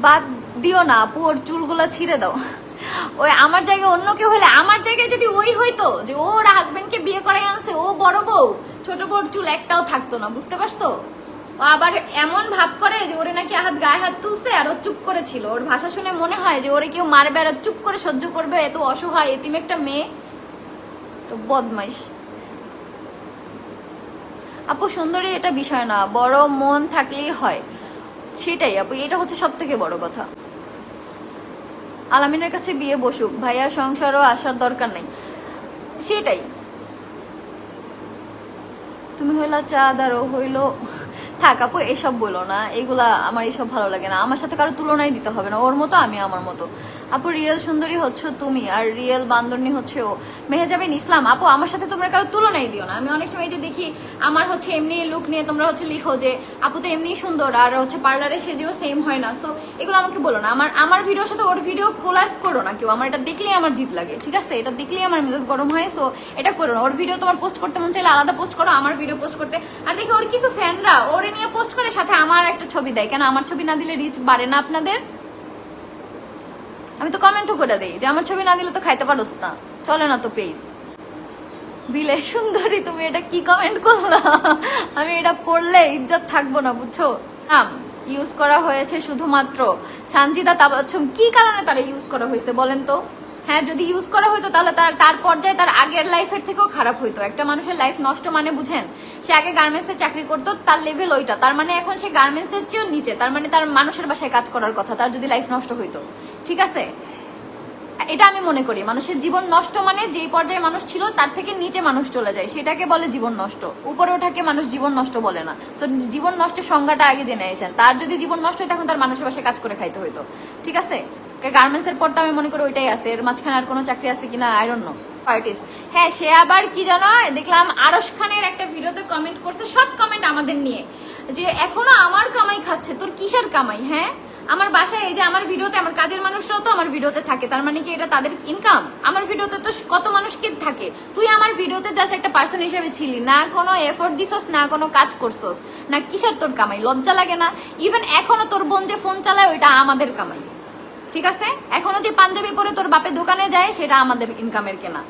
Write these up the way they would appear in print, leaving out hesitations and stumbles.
বাদ দিও না আপু, ওর চুলগুলো ছিঁড়ে দাও। ওই আমার জায়গায় অন্য কেউ হলে, আমার জায়গায় যদি ওই হইতো যে ওর হাজবেন্ডকে বিয়ে করে আনছে, ও বড় বউ, ছোট বউর চুল একটাও থাকতো না, বুঝতে পারছো? ও আবার এমন ভাব করে যে ওরে নাকি গায়ে হাত তুলছে আর ও চুপ করেছিল। ওর ভাষা শুনে মনে হয় যে ওরে কেউ মারবে আর চুপ করে সহ্য করবে, এত অসহায় এতিম একটা মেয়ে। তো বদমাইশ। আপু সুন্দরী এটা বিষয় না, বড় মন থাকলেই হয়, সেটাই আপু, এটা হচ্ছে সব থেকে বড় কথা। আলামিনের কাছে বিয়ে বসুক, ভাইয়া সংসারও আসার দরকার নেই, সেটাই। তুমি হইলা চাঁদ আর ও হইলো, থাক আপু এসব বলো না, এগুলা আমার এইসব ভালো লাগে না। আমার সাথে কারো তুলনাই দিতে হবে না, ওর মতো আমি আমার মতো। আপু রিয়েল সুন্দরী হচ্ছে তুমি আর রিয়েল বান্দরনি হচ্ছে ও। মেহেজাবিন ইসলাম আপু আমার সাথে তোমরা কারো তুলনাই দিও না। আমি অনেক সময় যে দেখি আমার হচ্ছে এমনি লুক নিয়ে তোমরা হচ্ছে লিখো যে আপু তো এমনি সুন্দর আর হচ্ছে পার্লারে সেজেও সেম হয় না, সো এগুলো আমাকে বলো না। আমার ভিডিওর সাথে ওর ভিডিও কোলাজ করো না কেউ। আমার এটা দেখলেই আমার জিদ লাগে, ঠিক আছে? এটা দেখলেই আমার মেজাজ গরম হয়, সো এটা করো না। ওর ভিডিও তোমার পোস্ট করতে মন চাইলে আলাদা পোস্ট করো, আমার ভিডিও পোস্ট করতে। আর দেখি ওর কিছু ফ্যানরা ওরে নিয়ে পোস্ট করে, সাথে আমার একটা ছবি দেয়। কেন আমার ছবি না দিলে রিচ বাড়ে না আপনাদের? আমি তো কমেন্টও করে দেই যে আমার ছবি না দিলে তো খাইতে পারোস না, চলে না তো পেজ। বিলে সুন্দরী তুমি এটা কি কমেন্ট করলা? আমি এটা পড়লে ইজ্জত থাকবো না, বুঝছো? ইউজ করা হয়েছে শুধুমাত্র সানজিদা তাবাচ্ছুম। কি কারণে তারা ইউজ করা হয়েছে বলেন তো? হ্যাঁ, যদি ইউজ করা হইতো তাহলে তার পর্যায়ে তার আগের লাইফের থেকেও খারাপ হইতো। একটা মানুষের লাইফ নষ্ট মানে বুঝেন? সে আগে গার্মেন্টসে চাকরি করতো, তার লেভেল ওইটা, তার মানে এখন সে গার্মেন্টসের চেয়েও নিচে, তার মানে তার মানুষের বাসায় কাজ করার কথা, তার যদি লাইফ নষ্ট হইতো, ঠিক আছে? এটা আমি মনে করি মানুষের জীবন নষ্ট মানে যেই পর্যায়ে মানুষ ছিল তার থেকে নিচে মানুষ চলে যায়, সেটাকে বলে জীবন নষ্ট। উপরে ওঠাকে মানুষ জীবন নষ্ট বলে না। তো জীবন নষ্টের সংজ্ঞাটা আগে জেনে এসেছেন। তার যদি জীবন নষ্ট হয় তখন তার মানুষের বাসায় কাজ করে খাইতে হইতো, ঠিক আছে? গার্মেন্টস এর পর তো আমি মনে করি ওইটাই আছে, এর মাঝখানে আর কোনো চাকরি আছে কিনা আই ডোন্ট নো। আর্টিস্ট, হ্যাঁ সে আবার কি জানো, দেখলাম আরশ খানের একটা ভিডিওতে কমেন্ট করছে, শর্ট কমেন্ট আমাদের নিয়ে, যে এখনো আমার কামাই খাচ্ছে, তোর কিসের কামাই? হ্যাঁ, আমার বাসায় এই যে আমার ভিডিওতে আমার কাজের মানুষরাও তো আমার ভিডিওতে থাকে, তার মানে কি এটা তাদের ইনকাম? আমার ভিডিওতে তো কত মানুষ কি থাকে, তুই আমার ভিডিওতে জাস্ট একটা পার্সন হিসেবে ছিলি, না কোনো এফোর্ট দিছস, না কোনো কাজ করছস, না কিসের তোর কামাই? লজ্জা লাগে না? ইভেন এখনো তোর বোন যে ফোন চালায় ওইটা আমাদের কামাই, ঠিক আছে? এখনো যে পাঞ্জাবি পরে তোর বাপে দোকানে যায় সেটা আমাদের ইনকামের কেনা।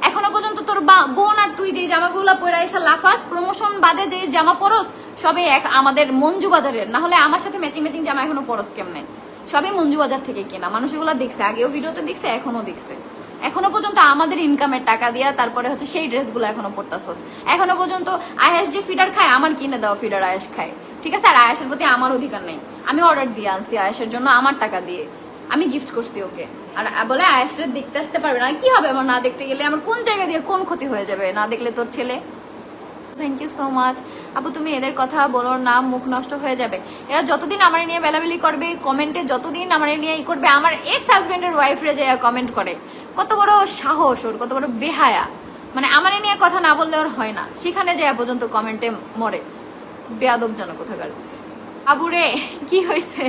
এখনো পর্যন্ত তোর বোন আর তুই যে জামাগুলো পরে এসে লাফাস, প্রমোশন বাদে যে জামা পরস সবে আমাদের মঞ্জু বাজারের, না হলে আমার সাথে ম্যাচিং ম্যাচিং জামা এখনো পরস কেমনে? সবই মঞ্জু বাজার থেকে কেনা। মানুষ এগুলো দেখছে, আগেও ভিডিওতে দেখছে, এখনো দেখছে। এখনো পর্যন্ত আমাদের ইনকামের টাকা দিয়া তারপরে হচ্ছে সেই ড্রেসগুলো এখনো পরতাছস। এখনো পর্যন্ত আয়াস যে ফিডার খায়, আমার কিনে দেওয়া ফিডার আয়াস খায়, ঠিক আছে? আর আয়াসের প্রতি আমার অধিকার নেই, আমি অর্ডার দিয়ে আনছি আয়াসের জন্য আমার টাকা দিয়ে, আমি গিফট করছি ওকে। আর বলে আয়াসরে দেখতে আসতে পারবে না, কি হবে আমার না দেখতে গেলে? আমার কোন জায়গা দিয়ে কোন ক্ষতি হয়ে যাবে না দেখলে তোর ছেলে? থ্যাংক ইউ সো মাচ আপু, তুমি এদের কথা বলো না, মুখ নষ্ট হয়ে যাবে। এরা যতদিন আমার নিয়ে বেলাবেলি করবে কমেন্টে, যতদিন আমার নিয়ে ই করবে, আমার এক্স হাজবেন্ডের ওয়াইফরে যে কমেন্ট করে, কত বড় সাহস ওর, কত বড় বেহায়া। মানে আমার নিয়ে কথা না বললে ওর হয় না, সেখানে যায় পর্যন্ত কমেন্টে মরে, বেয়াদবজনক কোথাকার। আবুরে কি হয়েছে?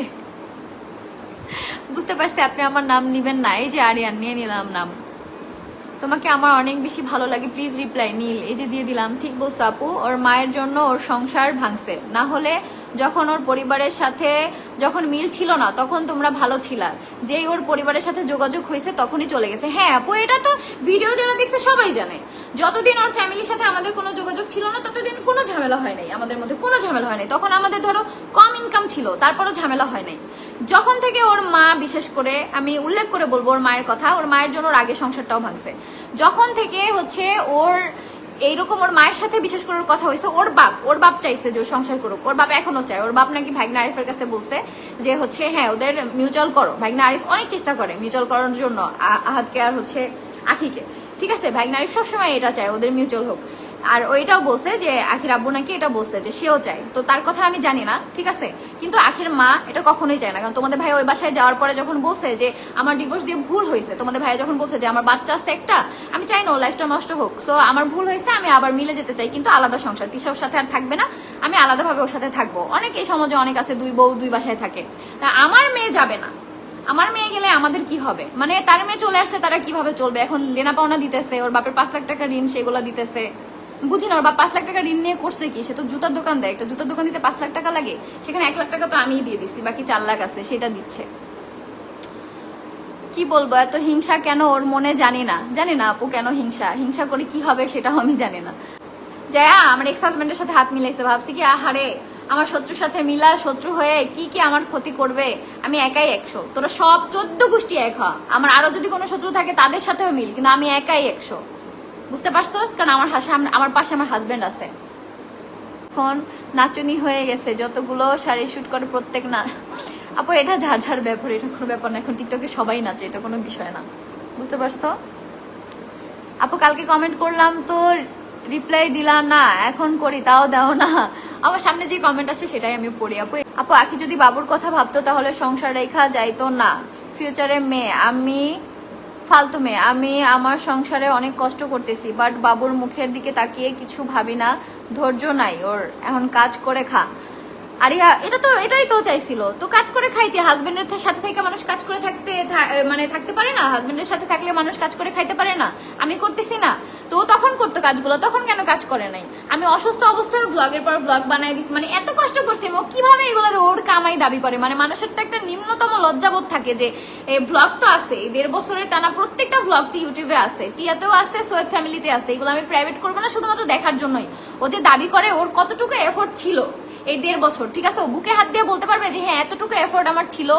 বুঝতে পারছি আপনি আমার নাম নিবেন না, এই যে আরিয়ান নিয়ে নিলাম নাম। তোমাকে আমার অনেক বেশি ভালো লাগে, প্লিজ রিপ্লাই। নীল, এই যে দিয়ে দিলাম। ঠিক বলছো আপু, ওর মায়ের জন্য ওর সংসার ভাঙছে, না হলে যখন ওর পরিবারের সাথে যখন মিল ছিল না তখন তোমরা ভালো ছিলা, যেই ওর পরিবারের সাথে যোগাযোগ হয়েছে তখনই চলে গেছে। হ্যাঁ আপু, এটা তো ভিডিও যারা দেখছে সবাই জানে, যতদিন ওর ফ্যামিলির সাথে আমাদের কোনো যোগাযোগ ছিল না ততদিন কোনো ঝামেলা হয় নাই, আমাদের মধ্যে কোনো ঝামেলা হয় নাই। তখন আমাদের ধরো কম ইনকাম ছিল, তারপরও ঝামেলা হয় নাই। যখন থেকে ওর মা, বিশেষ করে আমি উল্লেখ করে বলবো ওর মায়ের কথা, ওর মায়ের জন্য ওর আগে সংসারটাও ভাঙছে। যখন থেকে হচ্ছে ওর এইরকম ওর মায়ের সাথে বিশেষ করে কথা হয়েছে, ওর বাপ চাইছে যে সংসার করুক, ওর বাপ এখনো চায়। ওর বাপ নাকি ভাইগনা আরিফের কাছে বলছে যে হচ্ছে হ্যাঁ ওদের মিউচুয়াল করো। ভাইগনা আরিফ অনেক চেষ্টা করে মিউচুয়াল করার জন্য আহাদকে আর হচ্ছে আখিকে, ঠিক আছে? ভাইগনা আরিফ সবসময় এটা চায় ওদের মিউচুয়াল হোক। আর ওইটাও বলছে যে আখির আব্বু নাকি এটা বলছে যে সেও চায়, তো তার কথা আমি জানি না, ঠিক আছে? কিন্তু আখির মা এটা কখনোই চায় না, কারণ তোমাদের ভাই ওই বাসায় যাওয়ার পরে যখন বলছে যে আমার ডিভোর্স দিয়ে ভুল হয়েছে, তোমাদের ভাই যখন বলছে যে আমার বাচ্চা আছে একটা, আমি চাই না ওর লাইফটা নষ্ট হোক, সো আমার ভুল হয়েছে, আমি আবার মিলে যেতে চাই, কিন্তু আলাদা সংসার, তিশা ওর সাথে আর থাকবে না, আমি আলাদাভাবে ওর সাথে থাকবো। অনেক এই সমাজে অনেক আছে দুই বউ দুই বাসায় থাকে, আমার মেয়ে যাবে না। আমার মেয়ে গেলে আমাদের কি হবে? মানে তার মেয়ে চলে আসলে তারা কিভাবে চলবে? এখন দেনা পাওনা দিতেছে, ওর বাপের 5 লাখ টাকা ঋণ, সেগুলো দিতেছে, বুঝি না, ওর বাপ 5 লাখ টাকা ঋণ নিয়ে করছে কি? সে তো জুতার দোকান দেয়, একটা জুতার দোকান দিতে 5 লাখ টাকা লাগে, সেখানে 1 লাখ টাকা তো আমিই দিয়ে দিচ্ছি, বাকি 4 লাখ আছে সেটা দিচ্ছে। কি বলবো, এত হিংসা কেন ওর মনে জানি না আপু, কেন হিংসা করে কি হবে সেটাও আমি জানি না। জয়া আমার এক্স হাজবেন্ডের সাথে হাত মিলাইছে, ভাবছি কি আহারে আমার শত্রুর সাথে মিলা, শত্রু হয়ে কি আমার ক্ষতি করবে, আমি একাই 100, তোরা সব 14 গোষ্ঠী এক হ, আমার আরো যদি কোনো শত্রু থাকে তাদের সাথেও মিল, কিন্তু আমি একাই 100, বুঝতে পারছোস? কারণ আমার পাশে আমার হাজবেন্ড আছে। এখন নাচনি হয়ে গেছে, যতগুলো শাড়ি শুট করে প্রত্যেক না আপু, এটা ঝাড় ব্যাপার, এটা কোনো ব্যাপার না, এখন টিকটকে সবাই নাচে, এটা কোনো বিষয় না, বুঝতে পারছো? আপু কালকে কমেন্ট করলাম তো রিপ্লাই দিলা না, এখন করি তাও দাও না। আমার সামনে যে কমেন্ট আছে সেটাই আমি পড়ি। আপু আখি যদি বাবুর কথা ভাবতো তাহলে সংসার রেখা যাইতো না, ফিউচারে মেয়ে, আমি ফালতু মেয়ে, আমি আমার সংসারে অনেক কষ্ট করতেছি, বাট বাবুর মুখের দিকে তাকিয়ে কিছু ভাবি না, ধৈর্য নাই ওর, এখন কাজ করে খা। আরিয়া এটাই তো চাইছিল, তো কাজ করে খাইতে, হাজবেন্ডের সাথে থেকে মানুষ কাজ করে থাকতে পারে না, হাজবেন্ডের সাথে থাকলে মানুষ কাজ করে খাইতে পারে না, আমি করতেছি না তো তখন করতো কাজগুলো, তখন কেন কাজ করে নাই? আমি অসুস্থ অবস্থায় ব্লগের পর ব্লগ বানাই দিচ্ছি, মানে এত কষ্ট করছি, ও কিভাবে এগুলোর ওর কামাই দাবি করে? মানে মানুষের তো একটা নিম্নতম লজ্জাবোধ থাকে যে ব্লগ তো আছে 1.5 বছরের টানা, প্রত্যেকটা ব্লগ তো ইউটিউবে আছে, টিয়াতেও আছে, সোয়েব ফ্যামিলিতে আছে, এগুলো আমি প্রাইভেট করবো না শুধুমাত্র দেখার জন্যই। ও যে দাবি করে ওর কতটুকু এফোর্ট ছিল এই 1.5 বছর, ঠিক আছে, ও বুকে হাত দিয়ে বলতে পারবে যে হ্যাঁ এতটুকু এফোর্ট আমার ছিল?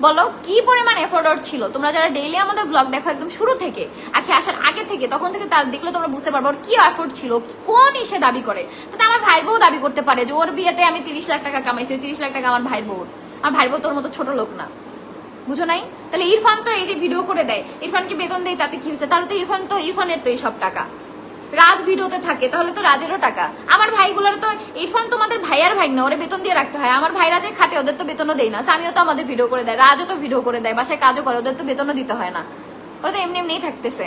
বলো কি পরিমাণ এফোর্ট ওর ছিল? তোমরা যারা ডেইলি আমাদের ব্লগ দেখো একদম শুরু থেকে, আখি আসার আগে থেকে, তখন থেকে তার দেখলে তোমরা বুঝতে পারবো ওর কি এফোর্ট ছিল, কোন ইসে দাবি করে। তাতে আমার ভাইয়ের বউ দাবি করতে পারে যে ওর বিয়েতে আমি 30 লাখ টাকা কামাইছি, 30 লাখ টাকা আমার ভাইয়ের বউ। আমার ভাইয়ের বউ তোর মতো ছোট লোক না, বুঝো নাই? তাহলে ইরফান তো এই যে ভিডিও করে দেয়, ইরফানকে বেতন দেয়, তাতে কি হয়েছে? তাহলে তো ইরফানের তো এই সব টাকা, রাজ ভিডিওতে থাকে তাহলে তো রাজেরও টাকা। আমার ভাইগুলোর তো, ইরফান তোমাদের ভাইয়ার ভাই না, ওরে বেতন দিয়ে রাখতে হয়। আমার ভাইরা যে খাটে ওদের তো বেতনও দেয় না, আমিও তো আমাদের ভিডিও করে দেয়, রাজও তো ভিডিও করে দেয়, বাসায় কাজও করে, ওদের তো বেতনও দিতে হয় না, ওরা তো এমনি এমনিই থাকতেছে।